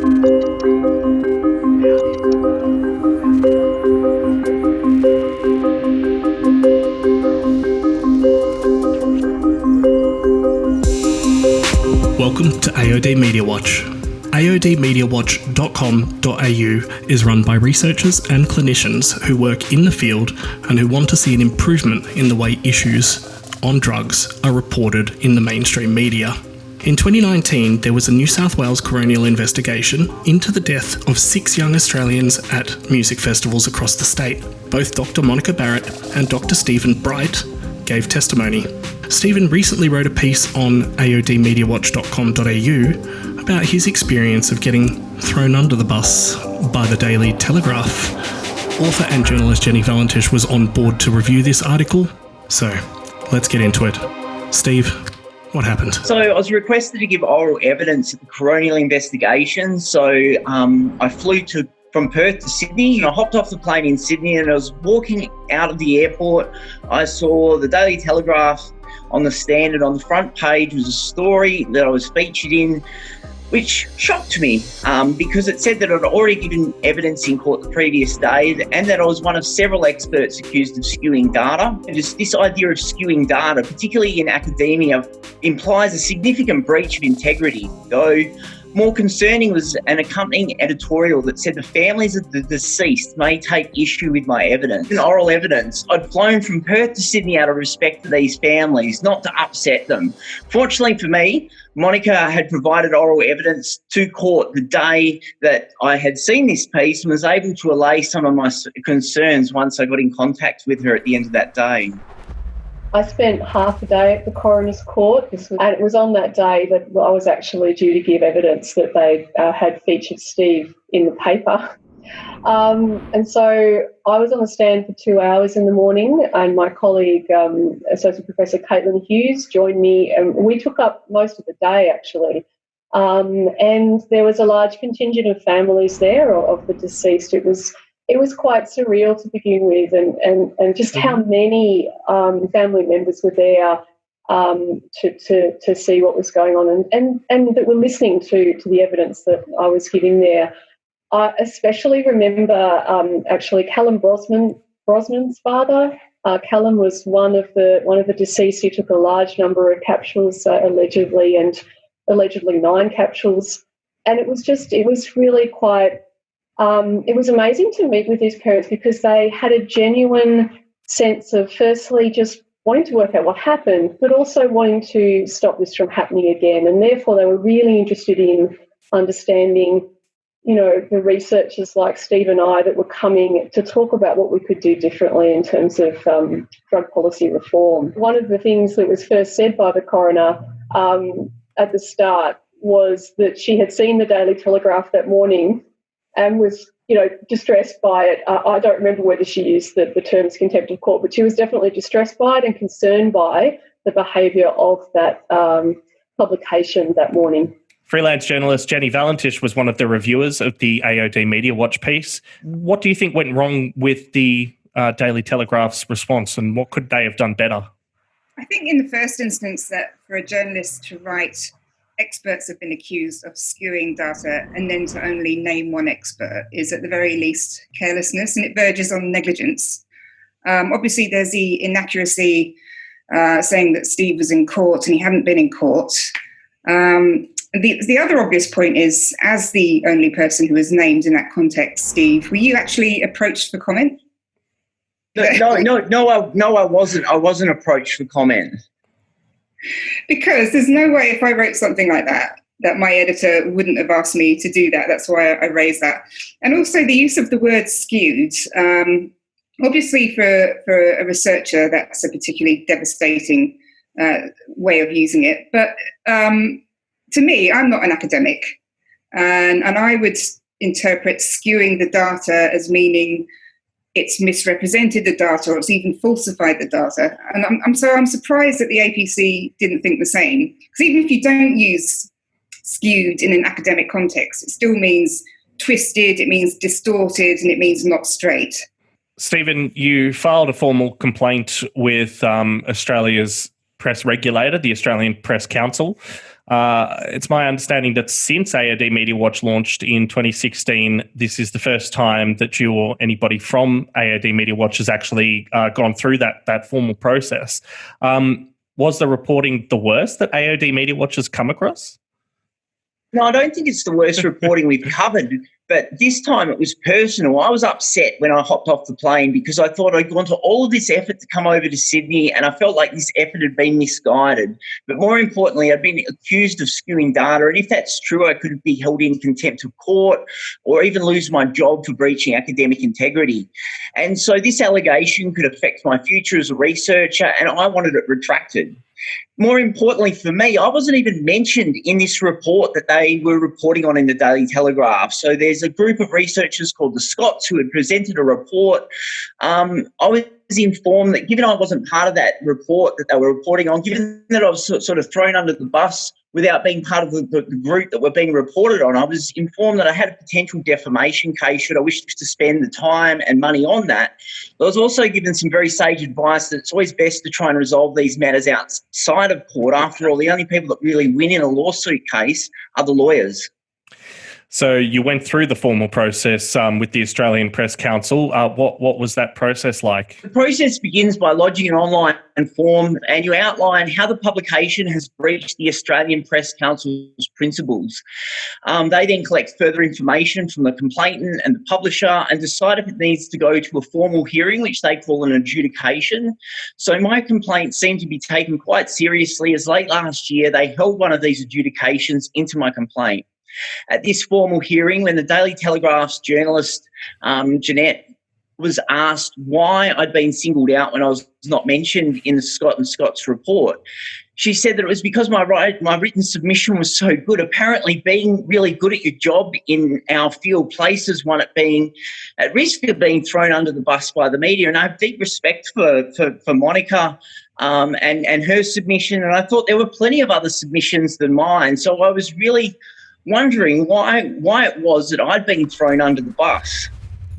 Welcome to AOD Media Watch. AODmediawatch.com.au is run by researchers and clinicians who work in the field and who want to see an improvement in the way issues on drugs are reported in the mainstream media. In 2019, there was a New South Wales coronial investigation into the death of 6 young Australians at music festivals across the state. Both Dr. Monica Barrett and Dr. Stephen Bright gave testimony. Stephen recently wrote a piece on aodmediawatch.com.au about his experience of getting thrown under the bus by the Daily Telegraph. Author and journalist Jenny Valentish was on board to review this article, so let's get into it. Steve, what happened? So I was requested to give oral evidence at the coronial investigation. So I flew from Perth to Sydney, and I hopped off the plane in Sydney, and I was walking out of the airport. I saw the Daily Telegraph on the stand, and on the front page was a story that I was featured in, which shocked me because it said that I'd already given evidence in court the previous day and that I was one of several experts accused of skewing data. And just this idea of skewing data, particularly in academia, implies a significant breach of integrity, though more concerning was an accompanying editorial that said the families of the deceased may take issue with my evidence. In oral evidence, I'd flown from Perth to Sydney out of respect for these families, not to upset them. Fortunately for me, Monica had provided oral evidence to court the day that I had seen this piece and was able to allay some of my concerns once I got in contact with her at the end of that day. I spent half a day at the coroner's court, and it was on that day that I was actually due to give evidence that they had featured Steve in the paper. And so I was on the stand for 2 hours in the morning, and my colleague, Associate Professor Caitlin Hughes, joined me, and we took up most of the day, actually. And there was a large contingent of families there of the deceased. It was quite surreal to begin with, and just how many family members were there to see what was going on and that were listening to the evidence that I was giving there. I especially remember actually Callum Brosnan's father. Callum was one of the deceased who took a large number of capsules allegedly 9 capsules, and it was really quite. It was amazing to meet with these parents because they had a genuine sense of, firstly, just wanting to work out what happened, but also wanting to stop this from happening again. And therefore, they were really interested in understanding, the researchers like Steve and I that were coming to talk about what we could do differently in terms of drug policy reform. One of the things that was first said by the coroner at the start was that she had seen the Daily Telegraph that morning and was, distressed by it. I don't remember whether she used the terms contempt of court, but she was definitely distressed by it and concerned by the behaviour of that publication that morning. Freelance journalist Jenny Valentish was one of the reviewers of the AOD Media Watch piece. What do you think went wrong with the Daily Telegraph's response, and what could they have done better? I think in the first instance that for a journalist to write experts have been accused of skewing data and then to only name one expert is at the very least carelessness, and it verges on negligence. Obviously, there's the inaccuracy saying that Steve was in court and he hadn't been in court. The other obvious point is, as the only person who was named in that context, Steve, were you actually approached for comment? No, I wasn't. I wasn't approached for comment. Because there's no way if I wrote something like that my editor wouldn't have asked me to do that. That's why I raised that. And also the use of the word skewed. Obviously for a researcher, that's a particularly devastating way of using it. But to me, I'm not an academic. And I would interpret skewing the data as meaning it's misrepresented the data or it's even falsified the data. And I'm surprised that the APC didn't think the same. Because even if you don't use skewed in an academic context, it still means twisted, it means distorted, and it means not straight. Stephen, you filed a formal complaint with Australia's press regulator, the Australian Press Council. It's my understanding that since AOD Media Watch launched in 2016, this is the first time that you or anybody from AOD Media Watch has actually gone through that formal process. Was the reporting the worst that AOD Media Watch has come across? No, I don't think it's the worst reporting we've covered, but this time it was personal. I was upset when I hopped off the plane because I thought I'd gone to all of this effort to come over to Sydney and I felt like this effort had been misguided. But more importantly, I'd been accused of skewing data, and if that's true, I could be held in contempt of court or even lose my job for breaching academic integrity. And so this allegation could affect my future as a researcher, and I wanted it retracted. More importantly for me, I wasn't even mentioned in this report that they were reporting on in the Daily Telegraph. So there's a group of researchers called the Scots who had presented a report. I was informed that given I wasn't part of that report that they were reporting on, given that I was sort of thrown under the bus without being part of the group that were being reported on, I was informed that I had a potential defamation case should I wish to spend the time and money on that. But I was also given some very sage advice that it's always best to try and resolve these matters outside of court. After all, the only people that really win in a lawsuit case are the lawyers. So you went through the formal process with the Australian Press Council. What was that process like? The process begins by lodging an online form, and you outline how the publication has breached the Australian Press Council's principles. They then collect further information from the complainant and the publisher and decide if it needs to go to a formal hearing, which they call an adjudication. So my complaint seemed to be taken quite seriously, as late last year they held one of these adjudications into my complaint. At this formal hearing, when the Daily Telegraph's journalist, Jeanette, was asked why I'd been singled out when I was not mentioned in the Scott and Scott's report, she said that it was because my written submission was so good. Apparently being really good at your job in our field places one at being at risk of being thrown under the bus by the media. And I have deep respect for Monica and her submission, and I thought there were plenty of other submissions than mine. So I was really wondering why it was that I'd been thrown under the bus.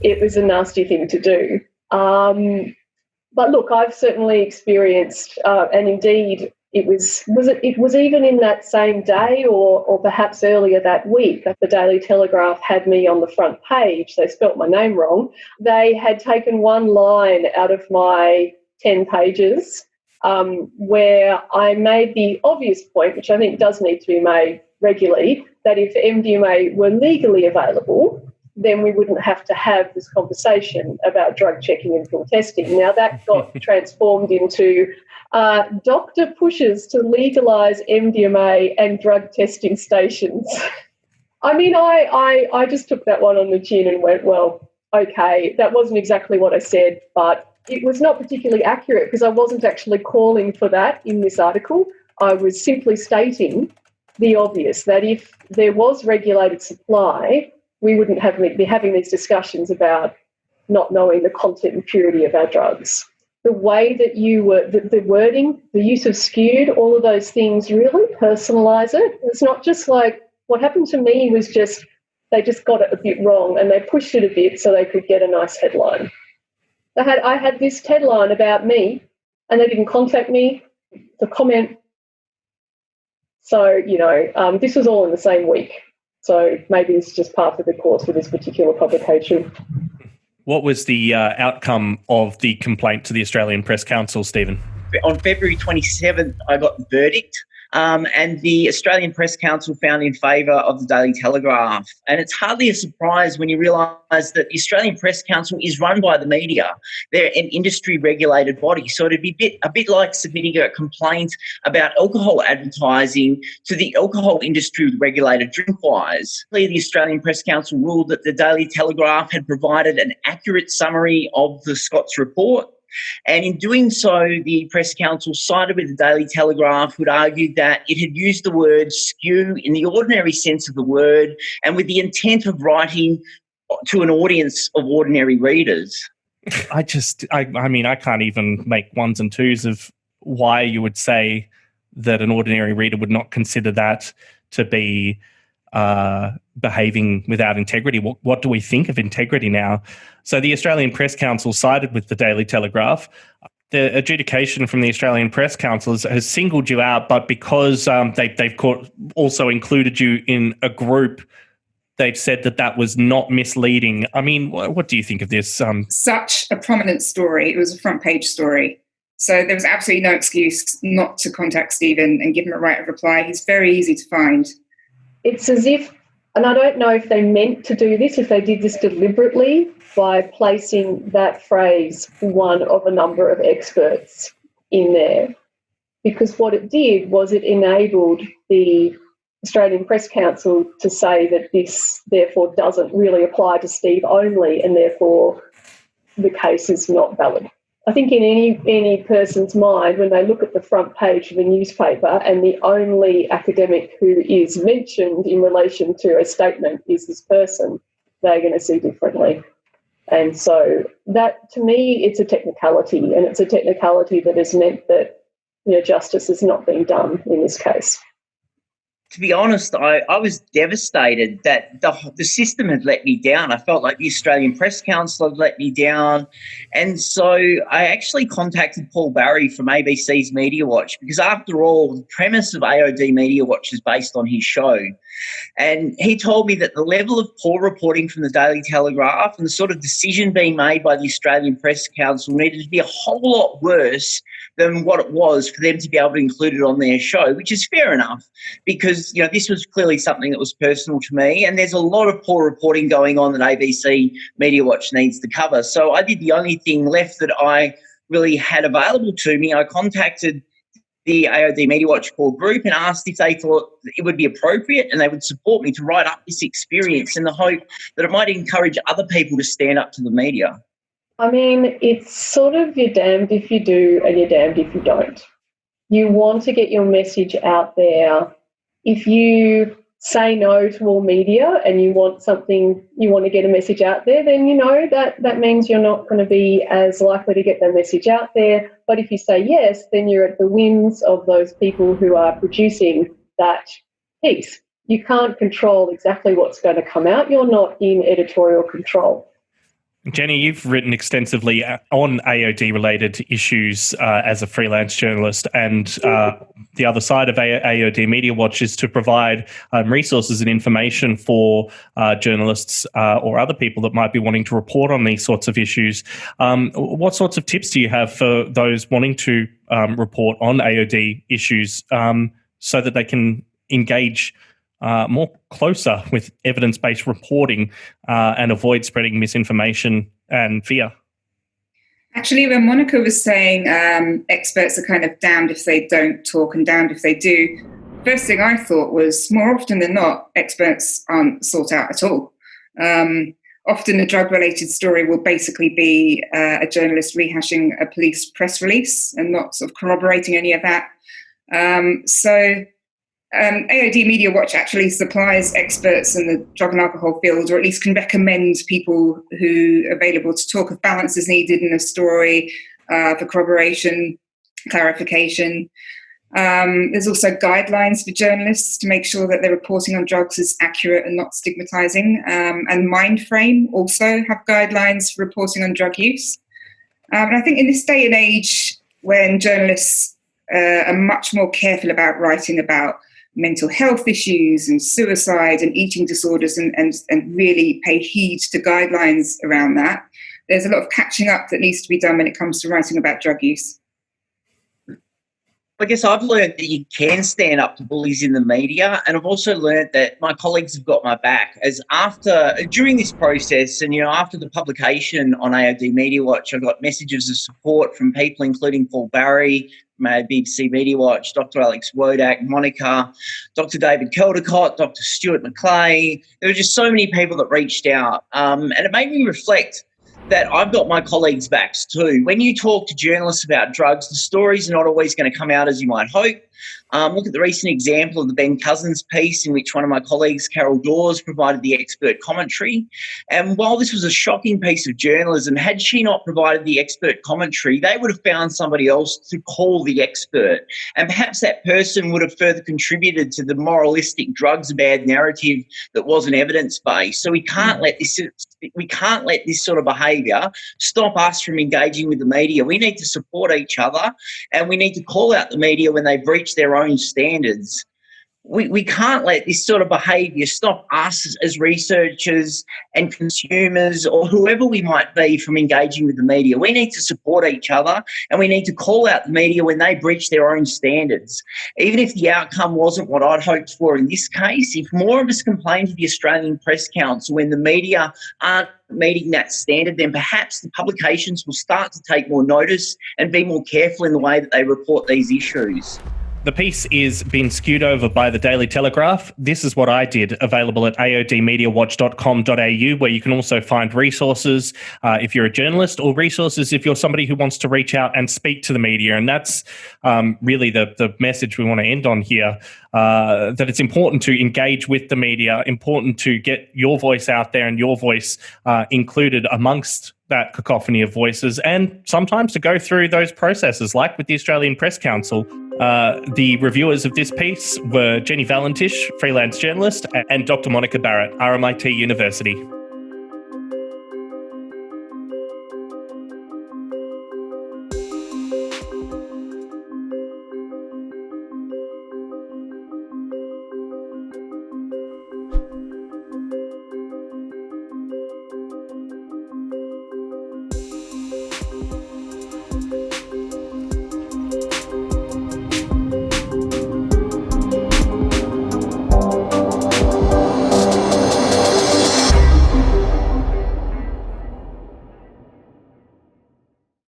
It was a nasty thing to do. But look, I've certainly experienced, and indeed it was even in that same day or perhaps earlier that week that the Daily Telegraph had me on the front page. They spelt my name wrong. They had taken one line out of my 10 pages where I made the obvious point, which I think does need to be made regularly, that if MDMA were legally available, then we wouldn't have to have this conversation about drug checking and pill testing. Now, that got transformed into doctor pushes to legalise MDMA and drug testing stations. I mean, I just took that one on the chin and went, well, okay, that wasn't exactly what I said, but it was not particularly accurate because I wasn't actually calling for that in this article. I was simply stating the obvious, that if there was regulated supply, we wouldn't be having these discussions about not knowing the content and purity of our drugs. The way that you were, the wording, the use of skewed, all of those things really personalise it. It's not just like what happened to me was just they just got it a bit wrong and they pushed it a bit so they could get a nice headline. I had this headline about me and they didn't contact me to comment. So, this was all in the same week. So maybe this is just part of the course for this particular publication. What was the outcome of the complaint to the Australian Press Council, Stephen? On February 27th, I got the verdict. And the Australian Press Council found in favour of the Daily Telegraph. And it's hardly a surprise when you realise that the Australian Press Council is run by the media. They're an industry-regulated body. So it'd be a bit like submitting a complaint about alcohol advertising to the alcohol industry regulated Drinkwise. The Australian Press Council ruled that the Daily Telegraph had provided an accurate summary of the Scott's report. And in doing so, the Press Council sided with the Daily Telegraph, who had argued that it had used the word skew in the ordinary sense of the word and with the intent of writing to an audience of ordinary readers. I can't even make ones and twos of why you would say that an ordinary reader would not consider that to be behaving without integrity. What do we think of integrity now? So the Australian Press Council sided with the Daily Telegraph. the adjudication from the Australian Press Council has singled you out, but because they've also included you in a group, they've said that was not misleading. I mean, what do you think of this? Such a prominent story. It was a front page story. So there was absolutely no excuse not to contact Stephen and give him a right of reply. He's very easy to find. It's as if, and I don't know if they meant to do this, if they did this deliberately by placing that phrase, one of a number of experts, in there. Because what it did was it enabled the Australian Press Council to say that this therefore doesn't really apply to Steve only, and therefore the case is not valid. I think in any person's mind, when they look at the front page of a newspaper and the only academic who is mentioned in relation to a statement is this person, they're going to see differently. And so that, to me, it's a technicality, and it's a technicality that has meant that justice is not being done in this case. To be honest, I was devastated that the system had let me down. I felt like the Australian Press Council had let me down. And so I actually contacted Paul Barry from ABC's Media Watch, because after all, the premise of AOD Media Watch is based on his show. And he told me that the level of poor reporting from the Daily Telegraph and the sort of decision being made by the Australian Press Council needed to be a whole lot worse than what it was for them to be able to include it on their show, which is fair enough, because this was clearly something that was personal to me, and there's a lot of poor reporting going on that ABC Media Watch needs to cover. So I did the only thing left that I really had available to me. I contacted the AOD Media Watch core group and asked if they thought it would be appropriate and they would support me to write up this experience in the hope that it might encourage other people to stand up to the media. I mean, it's sort of you're damned if you do and you're damned if you don't. You want to get your message out there. If you say no to all media and you want to get a message out there, then that means you're not going to be as likely to get that message out there. But if you say yes, then you're at the whims of those people who are producing that piece. You can't control exactly what's going to come out. You're not in editorial control. Jenny, you've written extensively on AOD-related issues as a freelance journalist, and the other side of AOD Media Watch is to provide resources and information for journalists or other people that might be wanting to report on these sorts of issues. What sorts of tips do you have for those wanting to report on AOD issues so that they can engage more closer with evidence-based reporting and avoid spreading misinformation and fear? Actually, when Monica was saying experts are kind of damned if they don't talk and damned if they do, first thing I thought was more often than not, experts aren't sought out at all. Often a drug-related story will basically be a journalist rehashing a police press release and not sort of corroborating any of that. AOD Media Watch actually supplies experts in the drug and alcohol field, or at least can recommend people who are available to talk if balance is needed in a story, for corroboration, clarification. There's also guidelines for journalists to make sure that their reporting on drugs is accurate and not stigmatizing. And Mindframe also have guidelines for reporting on drug use. And I think in this day and age, when journalists are much more careful about writing about mental health issues and suicide and eating disorders and really pay heed to guidelines around that, there's a lot of catching up that needs to be done when it comes to writing about drug use. I guess I've learned that you can stand up to bullies in the media, and I've also learned that my colleagues have got my back. As during this process, and after the publication on AOD Media Watch, I got messages of support from people including Paul Barry from BBC Media Watch, Dr. Alex Wodak, Monica, Dr. David Caldecott, Dr. Stuart McClay. There were just so many people that reached out, and it made me reflect that I've got my colleagues' backs too. When you talk to journalists about drugs, the stories are not always going to come out as you might hope. Look at the recent example of the Ben Cousins piece, in which one of my colleagues, Carol Dawes, provided the expert commentary. And while this was a shocking piece of journalism, had she not provided the expert commentary, they would have found somebody else to call the expert. And perhaps that person would have further contributed to the moralistic drugs bad narrative that wasn't evidence-based. So we can't let this sort of behaviour stop us from engaging with the media. We need to support each other, and we need to call out the media when they breach their own standards. We can't let this sort of behaviour stop us as researchers and consumers, or whoever we might be, from engaging with the media. We need to support each other, and we need to call out the media when they breach their own standards. Even if the outcome wasn't what I'd hoped for in this case, if more of us complain to the Australian Press Council when the media aren't meeting that standard, then perhaps the publications will start to take more notice and be more careful in the way that they report these issues. The piece is being skewed over by the Daily Telegraph. This is what I did, available at aodmediawatch.com.au, where you can also find resources if you're a journalist, or resources if you're somebody who wants to reach out and speak to the media. And that's really the message we want to end on here, that it's important to engage with the media, important to get your voice out there and your voice included amongst that cacophony of voices, and sometimes to go through those processes, like with the Australian Press Council. The reviewers of this piece were Jenny Valentish, freelance journalist, and Dr. Monica Barrett, RMIT University.